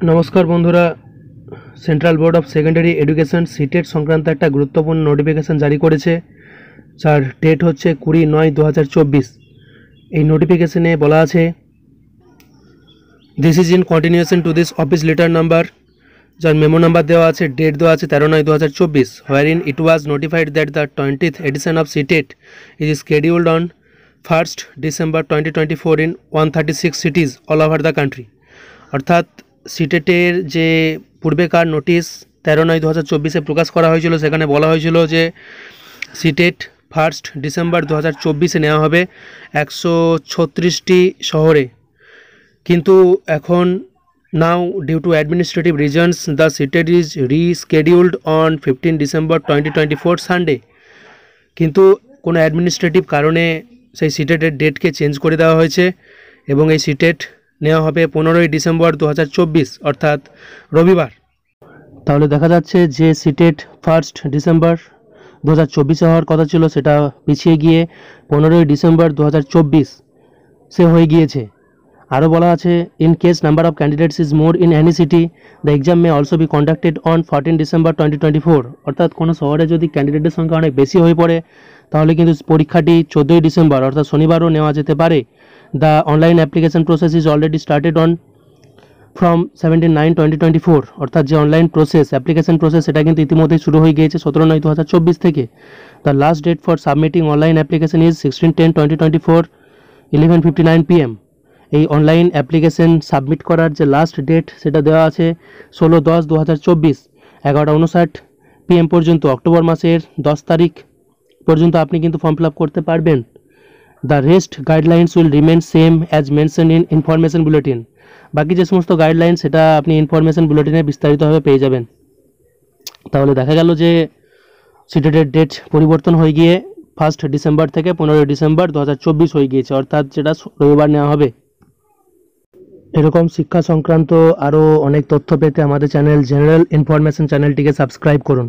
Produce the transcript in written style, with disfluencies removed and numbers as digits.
नमस्कार बंधुरा central board of secondary education CTET संक्रांत एक गुरुत्वपूर्ण नोटिफिकेशन जारी करेছে যার डेट হচ্ছে 20/9/2024 এই নোটিফিকেশনে বলা আছে this is in continuation to this office letter number যার মেমো নাম্বার দেওয়া আছে डेट দেওয়া আছে 13/9/2024 wherein it was notified that the 20th edition of CTET is scheduled on 1st December 2024 in 136 cities all over the country अर्थात सीटेटेर जे पूर्वेकार notice 13/9/2024 प्रकाश करा हयेछिलो सेखाने बला हयेछिलो जे CTET 1st December 2024 नेওয়া হবে 136টি শহরে किन्तु एखन now due to administrative reasons the CTET is rescheduled on 15 December 2024 Sunday किन्तु कोनो एडमिनिस्ट्रेटिव कारणे सेई सीटेटेर डेट के चेंज करे देওয়া হয়েছে এবং এই सीटेट নেওয়া হবে 15 ডিসেম্বর 2024 অর্থাৎ রবিবার। তাহলে দেখা যাচ্ছে যে সিটেট 1 ডিসেম্বর 2024 হওয়ার কথা ছিল সেটা পিছিয়ে গিয়ে 15 ডিসেম্বর 2024 সে হয়ে গিয়েছে। আরও বলা আছে in case number of candidates is more in any city the exam may also be conducted on 14 December 2024 অর্থাৎ কোনো শহরে যদি ক্যান্ডিডেটের সংখ্যা অনেক বেশি হয়ে পড়ে তাহলে কিন্তু পরীক্ষাটি 14 ডিসেম্বর অর্থাৎ শনিবারও নেওয়া যেতে পারে। The online application process is already started on from 17/9/2024 অর্থাৎ যে অনলাইন প্রসেস অ্যাপ্লিকেশন প্রসেস সেটা কিন্তু ইতিমধ্যেই শুরু হয়ে গিয়েছে 17/9/2024 থেকে। The last date for submitting online application is 16/10/2024 11:59 PM। এই অনলাইন অ্যাপ্লিকেশন সাবমিট করার যে লাস্ট ডেট সেটা দেওয়া আছে 16/10/2024 11:59 PM পর্যন্ত। অক্টোবর মাসের 10 তারিখ পর্যন্ত আপনি কিন্তু ফর্ম ফিল আপ করতে পারবেন। The rest guidelines will remain same as mentioned in information bulletin। বাকি যে সমস্ত গাইডলাইন সেটা আপনি ইনফরমেশন বুলেটিনে বিস্তারিতভাবে পেয়ে যাবেন। তাহলে দেখা গেল যে সিটেটের ডেট পরিবর্তন হয়ে গিয়ে 1 ডিসেম্বর থেকে 15 ডিসেম্বর 2024 হয়ে গিয়েছে অর্থাৎ যেটা রবিবার নেওয়া হবে। এরকম শিক্ষা সংক্রান্ত আরও অনেক তথ্য পেতে আমাদের চ্যানেল জেনারেল ইনফরমেশন চ্যানেলটিকে সাবস্ক্রাইব করুন।